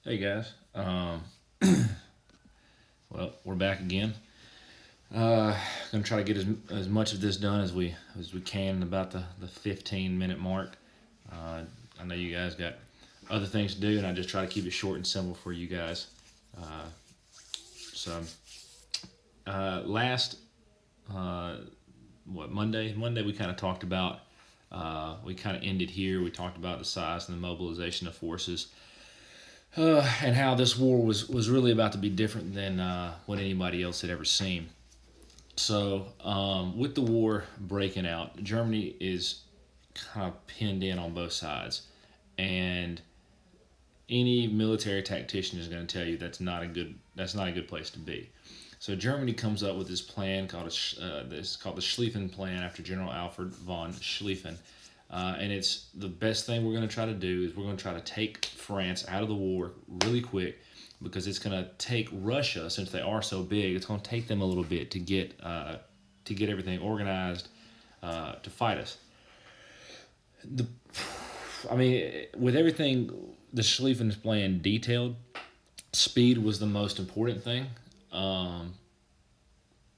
Hey guys. Well, we're back again. Uh, gonna try to get as much of this done as we can in about the 15-minute mark. Uh, I know you guys got other things to do, and I just try to keep it short and simple for you guys. Uh, last uh, Monday we kind of talked about. We kind of ended here. We talked about the size and the mobilization of forces, and how this war was really about to be different than what anybody else had ever seen. So, with the war breaking out, Germany is kind of pinned in on both sides, and any military tactician is going to tell you that's not a good place to be. So Germany comes up with this plan called the Schlieffen Plan after General Alfred von Schlieffen, and it's the best thing we're going to try to do is we're going to try to take France out of the war really quick because it's going to take Russia, since they are so big, it's going to take them a little bit to get everything organized to fight us. The I mean, with everything the Schlieffen's plan detailed, speed was the most important thing. Um,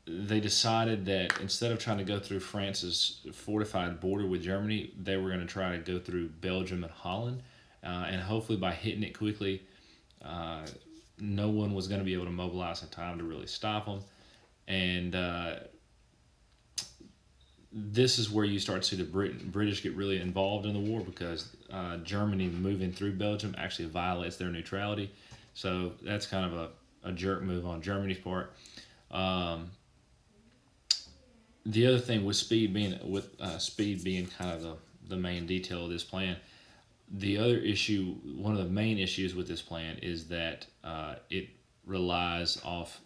they decided that instead of trying to go through France's fortified border with Germany, they were going to try to go through Belgium and Holland, and hopefully by hitting it quickly, uh, no one was going to be able to mobilize in time to really stop them. And this is where you start to see the British get really involved in the war because Germany moving through Belgium actually violates their neutrality. So that's kind of a jerk move on Germany's part. Um, the other thing with speed being kind of the main detail of this plan. The other issue, one of the main issues with this plan, is that it relies off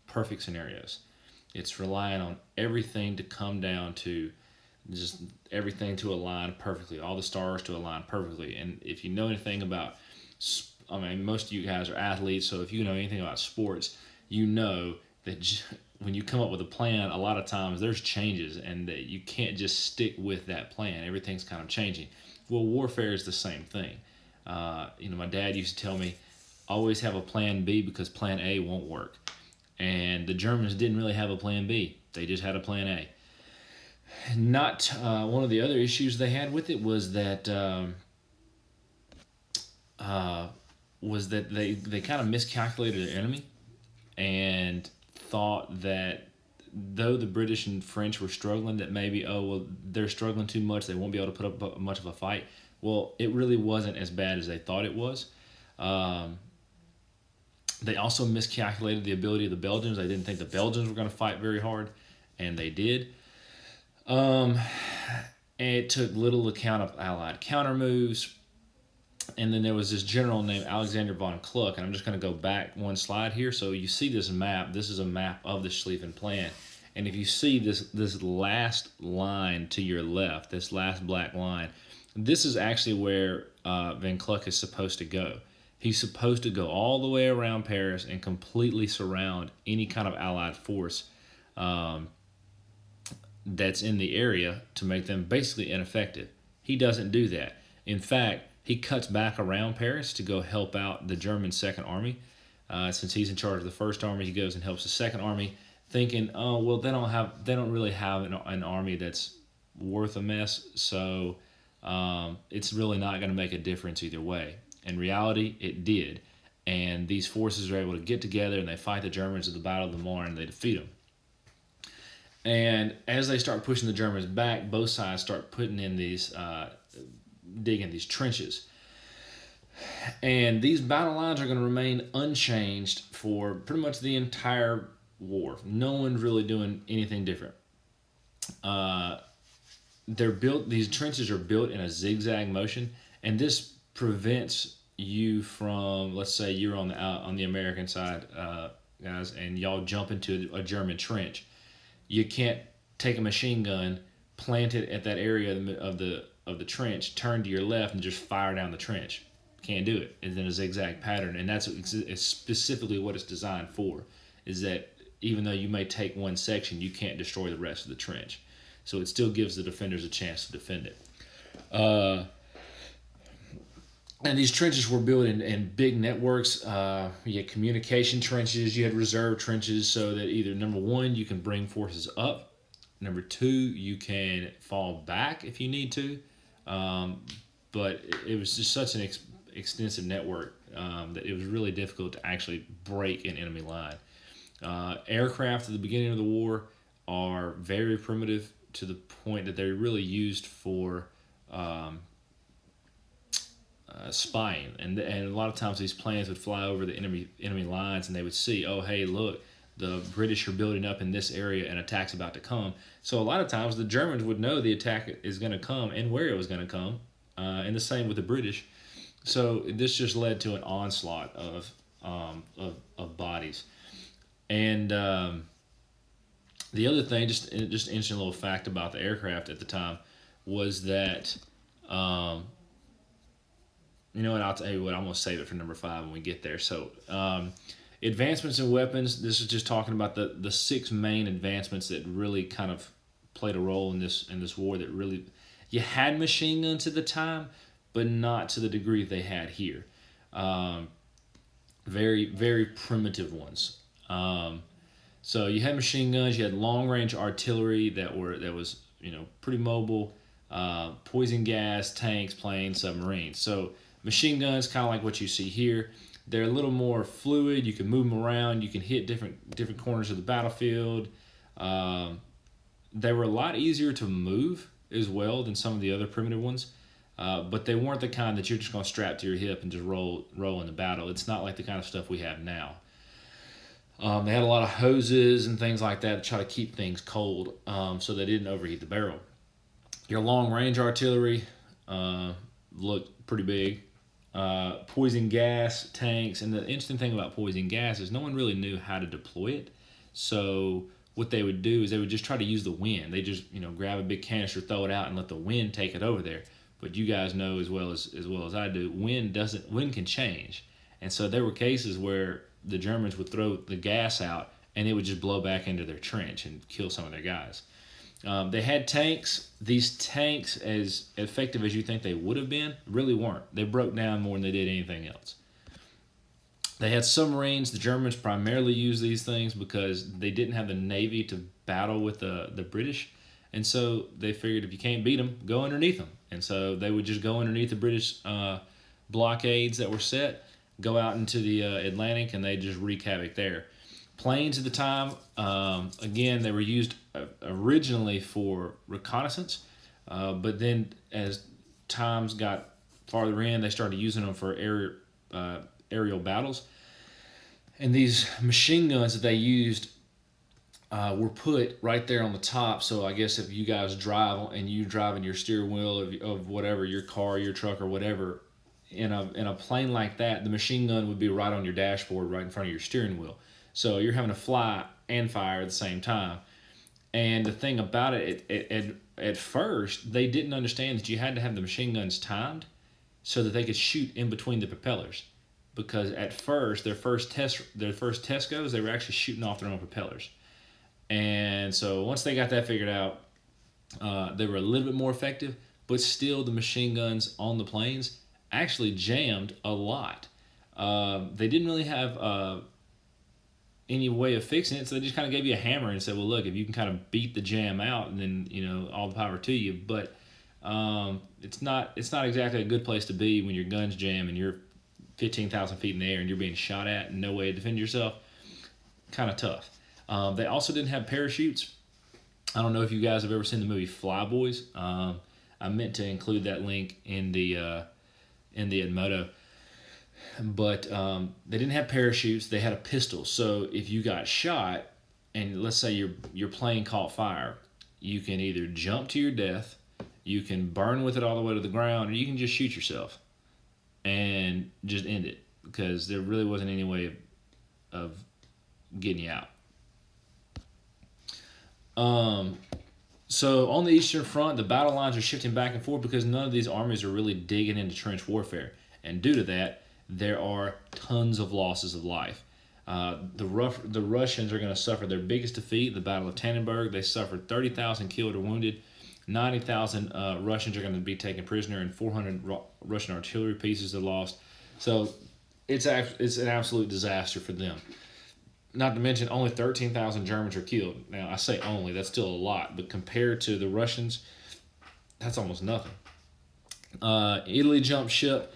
perfect scenarios. It's relying on everything to come down to just everything to align perfectly, all the stars to align perfectly. And if you know anything about, I mean, most of you guys are athletes, so if you know anything about sports, you know that when you come up with a plan, a lot of times there's changes, and that you can't just stick with that plan. Everything's kind of changing. Well, warfare is the same thing. My dad used to tell me, always have a plan B because plan A won't work. And the Germans didn't really have a plan B. They just had a plan A. Not one of the other issues they had with it was that they kind of miscalculated their enemy and thought that though the British and French were struggling, that maybe, oh well, they're struggling too much, they won't be able to put up much of a fight. Well, it really wasn't as bad as they thought it was. Um, they also miscalculated the ability of the Belgians. They didn't think the Belgians were going to fight very hard, and they did. Um, and it took little account of Allied counter moves. And then there was this general named Alexander von Kluck, and I'm just going to go back one slide here. So you see this map. This is a map of the Schlieffen Plan. And if you see this last line to your left, this last black line, this is actually where Van Kluck is supposed to go. He's supposed to go all the way around Paris and completely surround any kind of Allied force um, that's in the area to make them basically ineffective. He doesn't do that. In fact, he cuts back around Paris to go help out the German Second Army. Since he's in charge of the First Army, he goes and helps the Second Army, thinking, oh well, they don't really have an army that's worth a mess, so it's really not going to make a difference either way. In reality, it did, and these forces are able to get together and they fight the Germans at the Battle of the Marne and they defeat them. And as they start pushing the Germans back, both sides start putting in these digging these trenches. And these battle lines are going to remain unchanged for pretty much the entire war. No one's really doing anything different. Uh, they're built. These trenches are built in a zigzag motion, and this prevents you from, let's say, you're on the American side, guys, and y'all jump into a German trench. You can't take a machine gun, plant it at that area of the trench, turn to your left, and just fire down the trench. Can't do it. It's in a zigzag pattern, and that's it's specifically what it's designed for. Is that even though you may take one section, you can't destroy the rest of the trench. So it still gives the defenders a chance to defend it. Uh, And these trenches were built in big networks. You had communication trenches, you had reserve trenches, so that either number one, you can bring forces up, number two, you can fall back if you need to. But it was just such an extensive network that it was really difficult to actually break an enemy line. Aircraft at the beginning of the war are very primitive to the point that they're really used for spying, and a lot of times these planes would fly over the enemy lines, and they would see, oh hey, look, the British are building up in this area and attack's about to come. So a lot of times the Germans would know the attack is going to come and where it was going to come, and the same with the British. So this just led to an onslaught of bodies. And the other thing, just an interesting little fact about the aircraft at the time, was that you know what, I'll tell you what, I'm going to save it for number 5 when we get there. So advancements in weapons, this is just talking about the 6 main advancements that really kind of played a role in this war. That really, you had machine guns at the time, but not to the degree they had here. Very, very primitive ones. So you had machine guns, you had long range artillery that was pretty mobile, poison gas, tanks, planes, submarines. So machine guns, kind of like what you see here, they're a little more fluid. You can move them around. You can hit different corners of the battlefield. They were a lot easier to move as well than some of the other primitive ones. But they weren't the kind that you're just going to strap to your hip and just roll in the battle. It's not like the kind of stuff we have now. They had a lot of hoses and things like that to try to keep things cold, so they didn't overheat the barrel. Your long-range artillery looked pretty big. Poison gas tanks, and the interesting thing about poison gas is no one really knew how to deploy it. So what they would do is they would just try to use the wind. They just grab a big canister, throw it out, and let the wind take it over there. But you guys know as well as I do, wind can change, and so there were cases where the Germans would throw the gas out and it would just blow back into their trench and kill some of their guys. They had tanks. These tanks, as effective as you think they would have been, really weren't. They broke down more than they did anything else. They had submarines. The Germans primarily used these things because they didn't have the Navy to battle with the British. And so they figured if you can't beat them, go underneath them. And so they would just go underneath the British blockades that were set, go out into the Atlantic, and they just wreak havoc there. Planes at the time, again, they were used originally for reconnaissance, but then as times got farther in, they started using them for aerial battles. And these machine guns that they used were put right there on the top. So I guess if you guys drive and you're driving your steering wheel of whatever, your car, your truck, or whatever, in a plane like that, the machine gun would be right on your dashboard, right in front of your steering wheel. So you're having to fly and fire at the same time. And the thing about it, at first, they didn't understand that you had to have the machine guns timed so that they could shoot in between the propellers. Because at first, their first test goes, they were actually shooting off their own propellers. And so once they got that figured out, they were a little bit more effective, but still the machine guns on the planes actually jammed a lot. They didn't really have any way of fixing it, so they just kind of gave you a hammer and said, well, look, if you can kind of beat the jam out, and then all the power to you. But it's not exactly a good place to be when your guns jam and you're 15,000 feet in the air and you're being shot at and no way to defend yourself. Kind of tough. They also didn't have parachutes. I don't know if you guys have ever seen the movie Flyboys. I meant to include that link in the Edmodo. But they didn't have parachutes. They had a pistol. So if you got shot, and let's say your plane caught fire, you can either jump to your death, you can burn with it all the way to the ground, or you can just shoot yourself and just end it, because there really wasn't any way of getting you out. So on the Eastern Front, the battle lines are shifting back and forth because none of these armies are really digging into trench warfare. And due to that, there are tons of losses of life. The Russians are going to suffer their biggest defeat, the Battle of Tannenberg. They suffered 30,000 killed or wounded. 90,000 Russians are going to be taken prisoner, and 400 Russian artillery pieces are lost. So it's an absolute disaster for them. Not to mention, only 13,000 Germans are killed. Now, I say only, that's still a lot, but compared to the Russians, that's almost nothing. Italy jumped ship.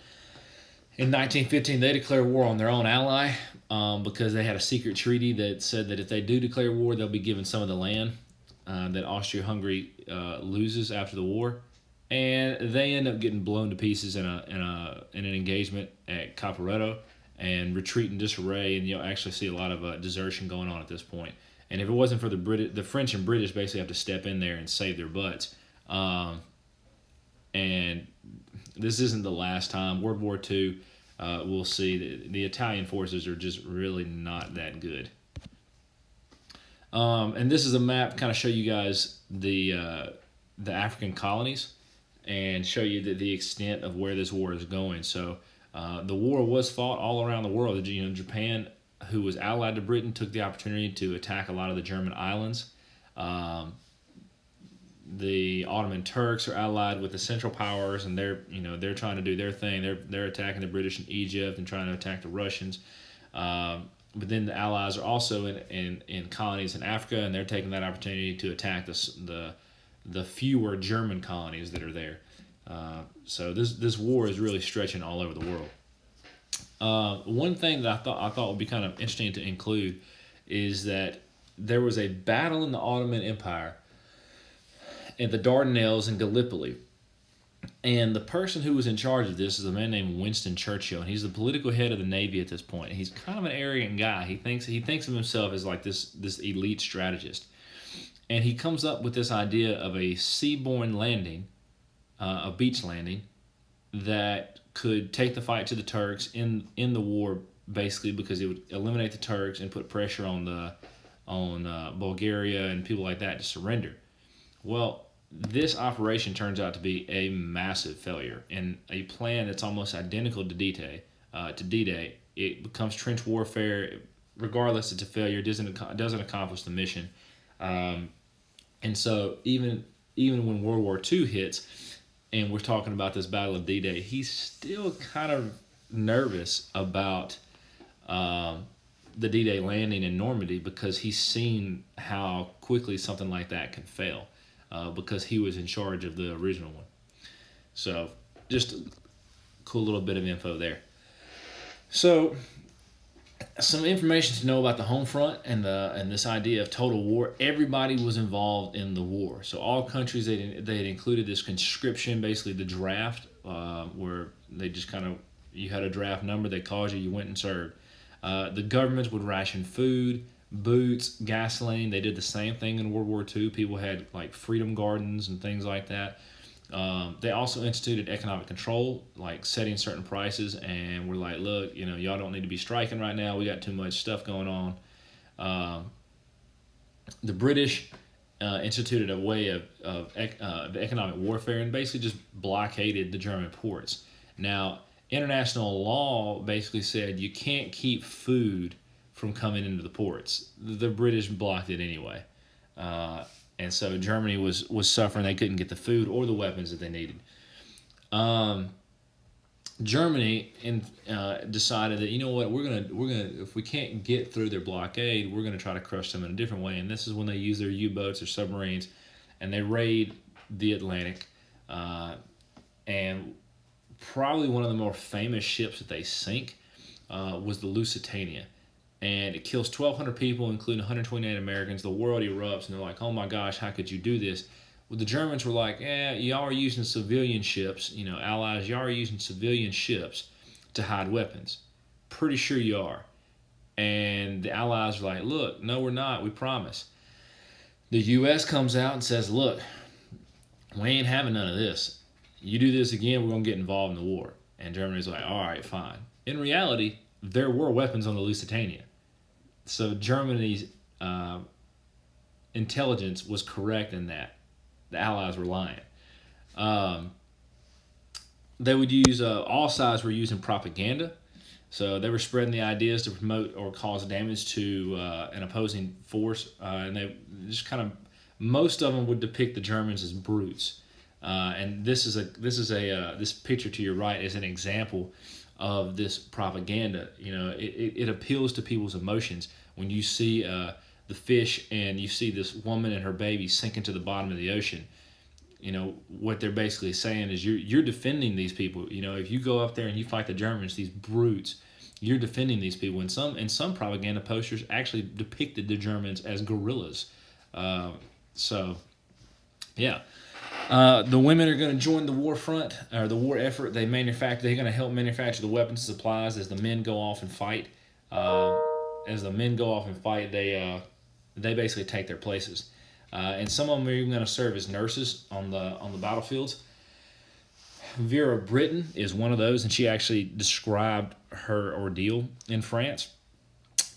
In 1915, they declared war on their own ally because they had a secret treaty that said that if they do declare war, they'll be given some of the land that Austria-Hungary loses after the war. And they end up getting blown to pieces in an engagement at Caporetto and retreat in disarray, and you'll actually see a lot of desertion going on at this point. And if it wasn't for the French and British basically have to step in there and save their butts. And this isn't the last time. World War II, we'll see the Italian forces are just really not that good. And this is a map kind of show you guys the African colonies and show you the extent of where this war is going. So the war was fought all around the world. Japan, who was allied to Britain, took the opportunity to attack a lot of the German islands. The Ottoman Turks are allied with the Central Powers, and they're trying to do their thing. They're attacking the British in Egypt and trying to attack the Russians. But then the Allies are also in colonies in Africa, and they're taking that opportunity to attack the fewer German colonies that are there. So this war is really stretching all over the world. One thing that I thought would be kind of interesting to include is that there was a battle in the Ottoman Empire in the Dardanelles and Gallipoli. And the person who was in charge of this is a man named Winston Churchill, and he's the political head of the Navy at this point. He's kind of an arrogant guy. He thinks of himself as like this elite strategist. And he comes up with this idea of a seaborne landing, a beach landing, that could take the fight to the Turks in the war, basically because it would eliminate the Turks and put pressure on Bulgaria and people like that to surrender. Well, this operation turns out to be a massive failure and a plan that's almost identical to D-Day. It becomes trench warfare. Regardless, it's a failure. It doesn't accomplish the mission. And so even when World War II hits, and we're talking about this Battle of D-Day, he's still kind of nervous about the D-Day landing in Normandy because he's seen how quickly something like that can fail. Because he was in charge of the original one. So just a cool little bit of info there. So some information to know about the home front and this idea of total war. Everybody was involved in the war. So all countries, they had included this conscription, basically the draft, where they just you had a draft number, they called you, you went and served. The governments would ration food, boots, gasoline. They did the same thing in World War II. People had like freedom gardens and things like that. They also instituted economic control, like setting certain prices, and we're like, look, y'all don't need to be striking right now. We got too much stuff going on. The British instituted a way of economic warfare and basically just blockaded the German ports. Now, international law basically said you can't keep food from coming into the ports. The British blocked it anyway. And so Germany was suffering. They couldn't get the food or the weapons that they needed. Germany decided that, we're gonna if we can't get through their blockade, we're gonna try to crush them in a different way. And this is when they use their U-boats or submarines, and they raid the Atlantic. And probably one of the more famous ships that they sink was the Lusitania. And it kills 1,200 people, including 128 Americans. The world erupts, and they're like, oh my gosh, how could you do this? Well, the Germans were like, y'all are using civilian ships, allies, y'all are using civilian ships to hide weapons. Pretty sure you are. And the allies were like, look, no, we're not, we promise. The U.S. comes out and says, look, we ain't having none of this. You do this again, we're going to get involved in the war. And Germany's like, all right, fine. In reality, there were weapons on the Lusitania. So Germany's intelligence was correct in that. The Allies were lying. They would use, all sides were using propaganda. So they were spreading the ideas to promote or cause damage to an opposing force. And they just kind of most of them would depict the Germans as brutes. And this picture to your right is an example of this propaganda. It appeals to people's emotions when you see the fish and you see this woman and her baby sinking to the bottom of the ocean. What they're basically saying is you're defending these people. If you go up there and you fight the Germans, these brutes, you're defending these people. And some propaganda posters actually depicted the Germans as guerrillas. So, yeah. The women are going to join the war front or the war effort. They're going to help manufacture the weapons and supplies as the men go off and fight. They basically take their places. And some of them are even going to serve as nurses on the battlefields. Vera Brittain is one of those, and she actually described her ordeal in France,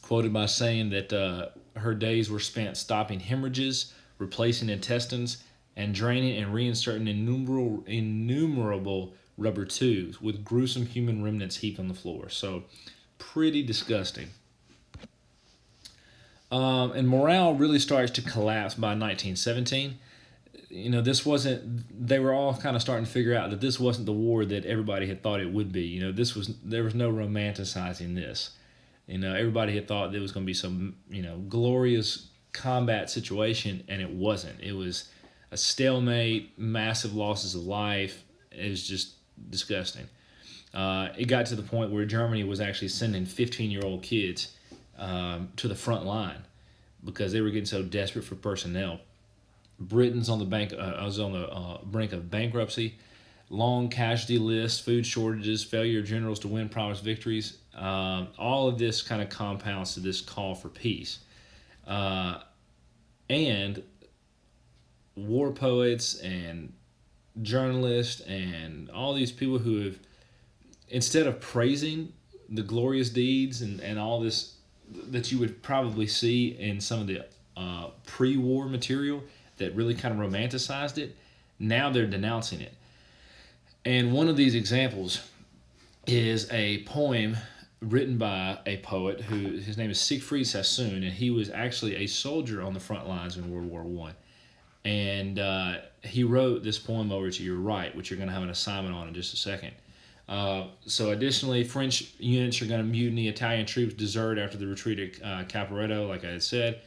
quoted by saying that her days were spent stopping hemorrhages, replacing intestines, and draining and reinserting innumerable rubber tubes with gruesome human remnants heaped on the floor. So, pretty disgusting. And morale really starts to collapse by 1917. They were all kind of starting to figure out that this wasn't the war that everybody had thought it would be. There was no romanticizing this. Everybody had thought there was going to be some, glorious combat situation, and it wasn't. It was a stalemate, massive losses of life. It was just disgusting. It got to the point where Germany was actually sending 15-year-old kids to the front line because they were getting so desperate for personnel. Britain's on the brink of bankruptcy, long casualty lists, food shortages, failure of generals to win promised victories. All of this kind of compounds to this call for peace. And war poets and journalists and all these people who have, instead of praising the glorious deeds and all this that you would probably see in some of the pre-war material that really kind of romanticized it, now they're denouncing it. And one of these examples is a poem written by a poet his name is Siegfried Sassoon, and he was actually a soldier on the front lines in World War I. And he wrote this poem over to your right, which you're going to have an assignment on in just a second. So additionally, French units are going to mutiny, Italian troops desert after the retreat at Caporetto, like I had said.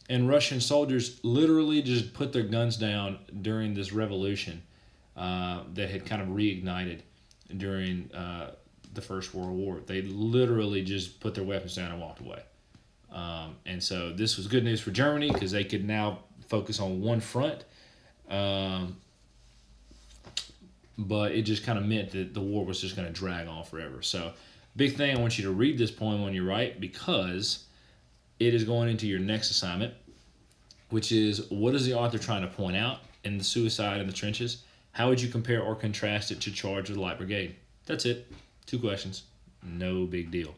And Russian soldiers literally just put their guns down during this revolution that had kind of reignited during the First World War. They literally just put their weapons down and walked away. And so this was good news for Germany because they could now focus on one front. But it just kind of meant that the war was just going to drag on forever. So, big thing, I want you to read this poem on your right because it is going into your next assignment, which is what is the author trying to point out in the suicide in the trenches? How would you compare or contrast it to Charge of the Light Brigade? That's it. 2 questions. No big deal.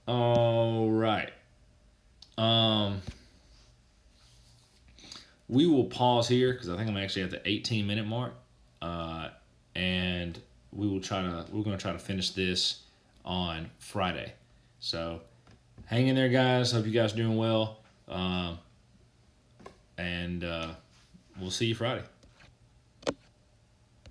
All right. We will pause here because I think I'm actually at the 18-minute mark, and we're going to try to finish this on Friday. So hang in there, guys. Hope you guys are doing well, and we'll see you Friday.